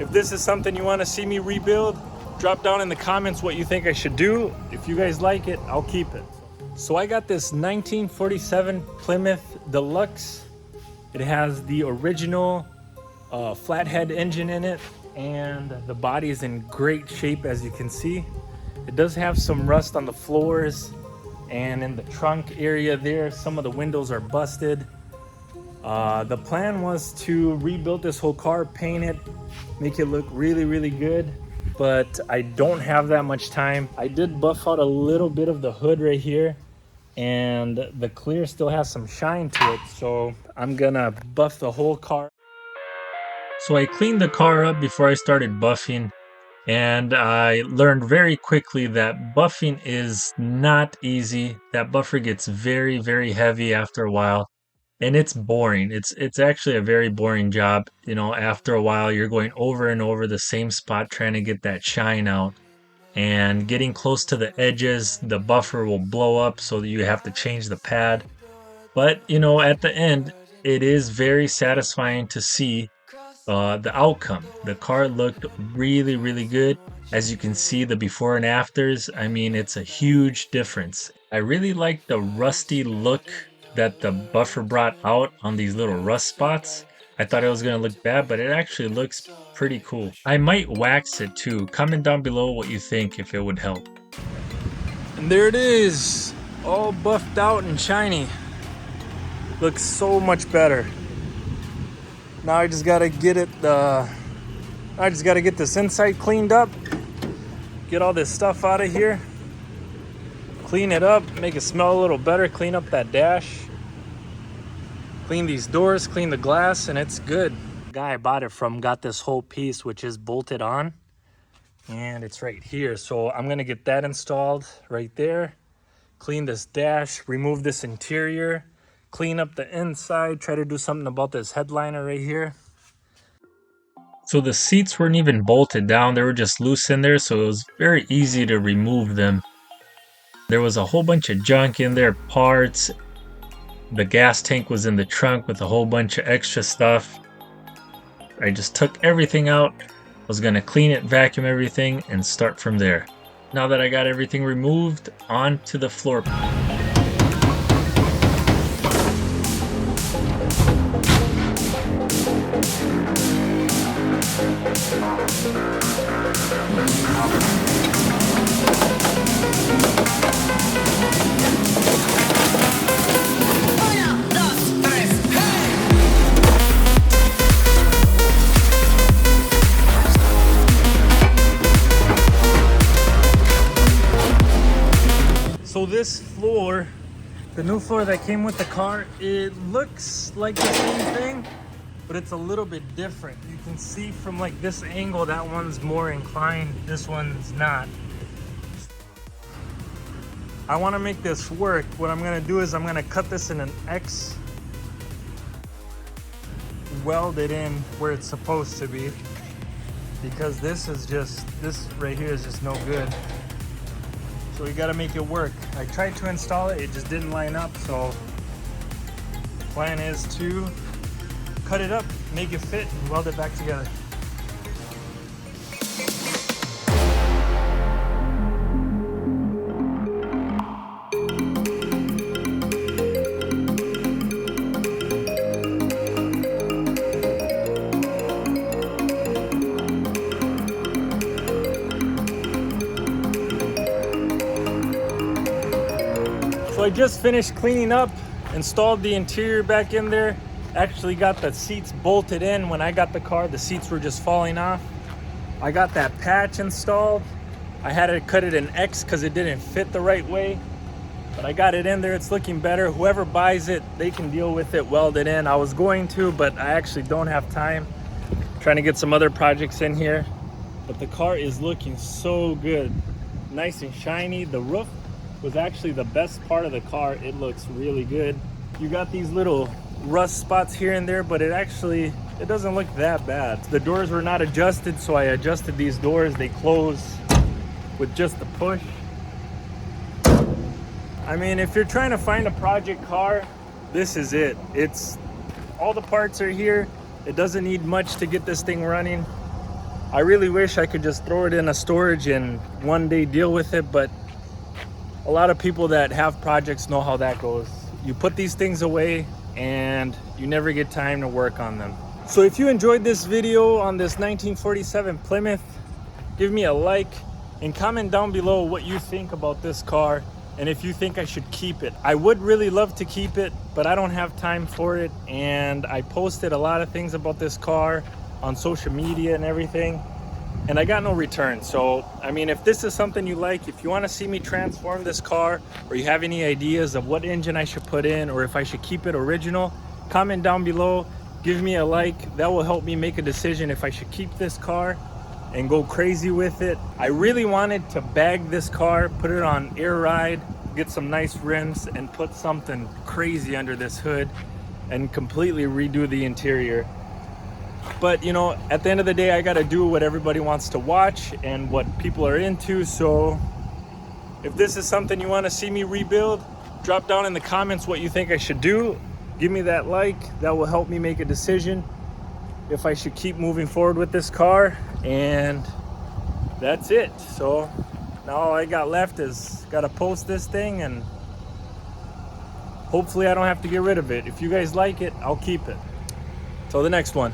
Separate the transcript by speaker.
Speaker 1: If this is something you want to see me rebuild, drop down in the comments what you think I should do. If you guys like it, I'll keep it. So I got this 1947 Plymouth Deluxe. It has the original flathead engine in it, and the body is in great shape, as you can see. It does have some rust on the floors and in the trunk area there. Some of the windows are busted. The plan was to rebuild this whole car, paint it, make it look really, really good, but I don't have that much time. I did buff out a little bit of the hood right here, and the clear still has some shine to it, so I'm gonna buff the whole car. So I cleaned the car up before I started buffing, and I learned very quickly that buffing is not easy. That buffer gets very, very heavy after a while, and it's boring. It's actually a very boring job. You know, after a while you're going over and over the same spot trying to get that shine out. And getting close to the edges, the buffer will blow up so that you have to change the pad. But, you know, at the end, it is very satisfying to see the outcome. The car looked really, really good. As you can see, the before and afters, I mean, it's a huge difference. I really like the rusty look that the buffer brought out on these little rust spots. I thought it was going to look bad, but it actually looks pretty cool. I might wax it too. Comment down below what you think, if it would help. And there it is, all buffed out and shiny. Looks so much better. Now I just gotta get it, I just gotta get this inside cleaned up, get all this stuff out of here, clean it up, make it smell a little better, clean up that dash, clean these doors, clean the glass, and it's good. The guy I bought it from got this whole piece, which is bolted on, and it's right here. So I'm gonna get that installed right there, clean this dash, remove this interior, clean up the inside, try to do something about this headliner right here. So the seats weren't even bolted down, they were just loose in there, so it was very easy to remove them. There was a whole bunch of junk in there, parts. The gas tank was in the trunk with a whole bunch of extra stuff. I just took everything out, was gonna clean it, vacuum everything, and start from there. Now that I got everything removed, on to the floor. So this floor, the new floor that came with the car, it looks like the same thing, but it's a little bit different. You can see from like this angle, that one's more inclined, this one's not. I want to make this work. What I'm going to do is I'm going to cut this in an X, weld it in where it's supposed to be, because this right here is just no good. So we got to make it work. I tried to install it, it just didn't line up, so the plan is to cut it up, make it fit, and weld it back together. So I just finished cleaning up, installed the interior back in there, actually got the seats bolted in. When I got the car, the seats were just falling off. I got that patch installed. I had to cut it in X because it didn't fit the right way, but I got it in there, it's looking better. Whoever buys it, they can deal with it, weld it in. I was going to, but I actually don't have time. I'm trying to get some other projects in here, but the car is looking so good. Nice and shiny. The roof was actually the best part of the car. It looks really good. You got these little rust spots here and there, but it doesn't look that bad. The doors were not adjusted, so I adjusted these doors. They close with just the push. I mean, if you're trying to find a project car, this is it. All the parts are here. It doesn't need much to get this thing running. I really wish I could just throw it in a storage and one day deal with it, but a lot of people that have projects know how that goes. You put these things away and you never get time to work on them. So if you enjoyed this video on this 1947 Plymouth, give me a like and comment down below what you think about this car and if you think I should keep it. I would really love to keep it, but I don't have time for it, and I posted a lot of things about this car on social media and everything, and I got no return. So I mean, if this is something you like, if you want to see me transform this car, or you have any ideas of what engine I should put in, or if I should keep it original, comment down below, give me a like. That will help me make a decision if I should keep this car and go crazy with it. I really wanted to bag this car, put it on air ride, get some nice rims, and put something crazy under this hood and completely redo the interior. But you know, at the end of the day, I gotta do what everybody wants to watch and what people are into. So if this is something you want to see me rebuild, drop down in the comments what you think I should do. Give me that like. That will help me make a decision if I should keep moving forward with this car. And that's it. So now all I got left is gotta post this thing, and hopefully I don't have to get rid of it. If you guys like it, I'll keep it. Till the next one.